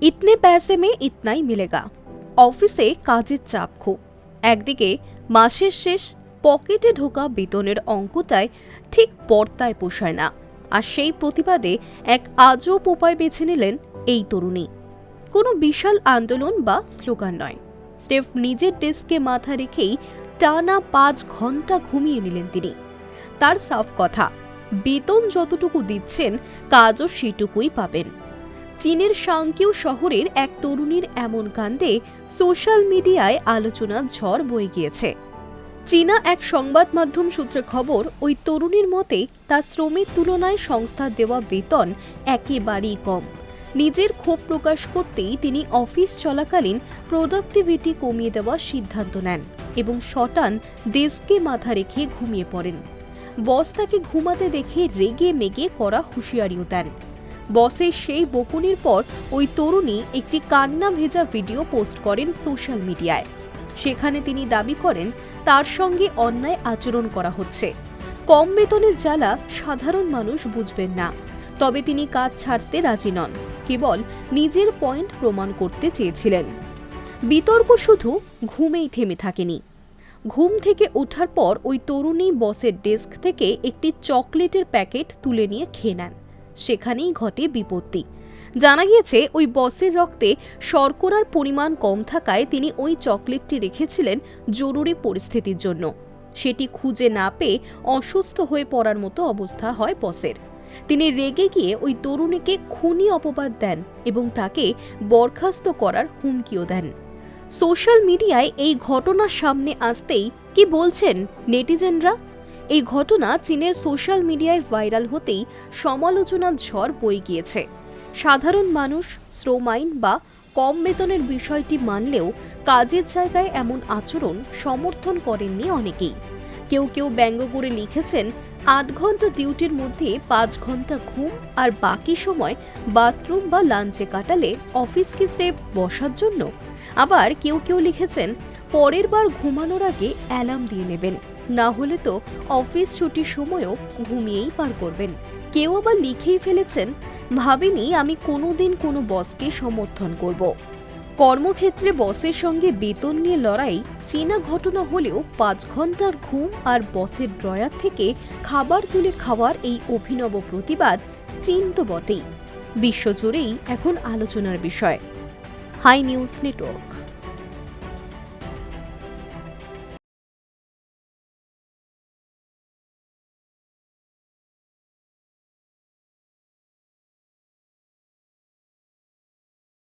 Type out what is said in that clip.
ইতনে पैसे में इतना ही मिलेगा। অফিসে কাজের চাপ খুব। একদিকে মাসের শেষ, পকেটে ঢোকা বেতনের অঙ্কটায় ঠিক পর্দায় পোষায় না। আর সেই প্রতিবাদে এক আজব উপায় বেছে নিলেন এই তরুণী। কোনো বিশাল আন্দোলন বা স্লোগান নয়, স্রেফ নিজের ডেস্কে মাথা রেখেই টানা 5 ঘন্টা ঘুমিয়ে নিলেন তিনি। তার সাফ কথা, বেতন যতটুকু দিচ্ছেন কাজও সেটুকুই পাবেন। চীনের সাংকিউ শহরের এক তরুণীর এমন কাণ্ডে সোশ্যাল মিডিয়ায় আলোচনার ঝড় বয়ে গিয়েছে। চীনা এক সংবাদ মাধ্যম সূত্রে খবর, ওই তরুণীর মতে তার শ্রমের তুলনায় সংস্থার দেওয়া বেতন একেবারেই কম। নিজের ক্ষোভ প্রকাশ করতেই তিনি অফিস চলাকালীন প্রোডাক্টিভিটি কমিয়ে দেওয়ার সিদ্ধান্ত নেন এবং শটান ডেস্কে মাথা রেখে ঘুমিয়ে পড়েন। বস তাকে ঘুমাতে দেখে রেগে মেগে করা হুঁশিয়ারিও দেন। বসের সেই বকুনির পর ওই তরুণী একটি কান্না ভেজা ভিডিও পোস্ট করেন সোশ্যাল মিডিয়ায়। সেখানে তিনি দাবি করেন তার সঙ্গে অন্যায় আচরণ করা হচ্ছে। কম বেতনের জ্বালা সাধারণ মানুষ বুঝবেন না, তবে তিনি কাজ ছাড়তে রাজি নন, কেবল নিজের পয়েন্ট প্রমাণ করতে চেয়েছিলেন। বিতর্ক শুধু ঘুমেই থেমে থাকেনি। ঘুম থেকে ওঠার পর ওই তরুণী বসের ডেস্ক থেকে একটি চকলেটের প্যাকেট তুলে নিয়ে খেয়ে নেন। সেখানেই ঘটে বিপত্তি। জানা গিয়েছে ওই বসের রক্তে শর্করার পরিমাণ কম থাকায় তিনি ওই চকলেটটি রেখেছিলেন জরুরি পরিস্থিতির জন্য। সেটি খুঁজে না পেয়ে অসুস্থ হয়ে পড়ার মতো অবস্থা হয় বসের। তিনি রেগে গিয়ে ওই তরুণীকে খুনি অপবাদ দেন এবং তাকে বরখাস্ত করার হুমকিও দেন। সোশ্যাল মিডিয়ায় এই ঘটনা সামনে আসতেই কি বলছেন নেটিজেনরা? এই ঘটনা চীনের সোশ্যাল মিডিয়ায় ভাইরাল হতেই সমালোচনার ঝড় বয়ে গিয়েছে। সাধারণ মানুষ শ্রম আইন বা কম বেতনের বিষয়টি মানলেও কাজের জায়গায় এমন আচরণ সমর্থন করেননি অনেকেই। কেউ কেউ ব্যঙ্গ করে লিখেছেন, 8 ঘন্টা ডিউটির মধ্যে 5 ঘন্টা ঘুম আর বাকি সময় বাথরুম বা লাঞ্চে কাটালে অফিস কি স্রেফ বসার জন্য? আবার কেউ কেউ লিখেছেন, পরের বার ঘুমানোর আগে অ্যালার্ম দিয়ে নেবেন, না হলে তো অফিস ছুটির সময়ও ঘুমিয়েই পার করবেন। কেউ আবার লিখেই ফেলেছেন, ভাবিনি আমি কোনোদিন কোনো বসকে সমর্থন করব। কর্মক্ষেত্রে বসের সঙ্গে বেতন নিয়ে লড়াই চীনা ঘটনা হলেও 5 ঘন্টার ঘুম আর বসের ড্রয়ার থেকে খাবার তুলে খাওয়ার এই অভিনব প্রতিবাদ চীন তো বটেই, বিশ্বজুড়েই এখন আলোচনার বিষয়। Hi news network.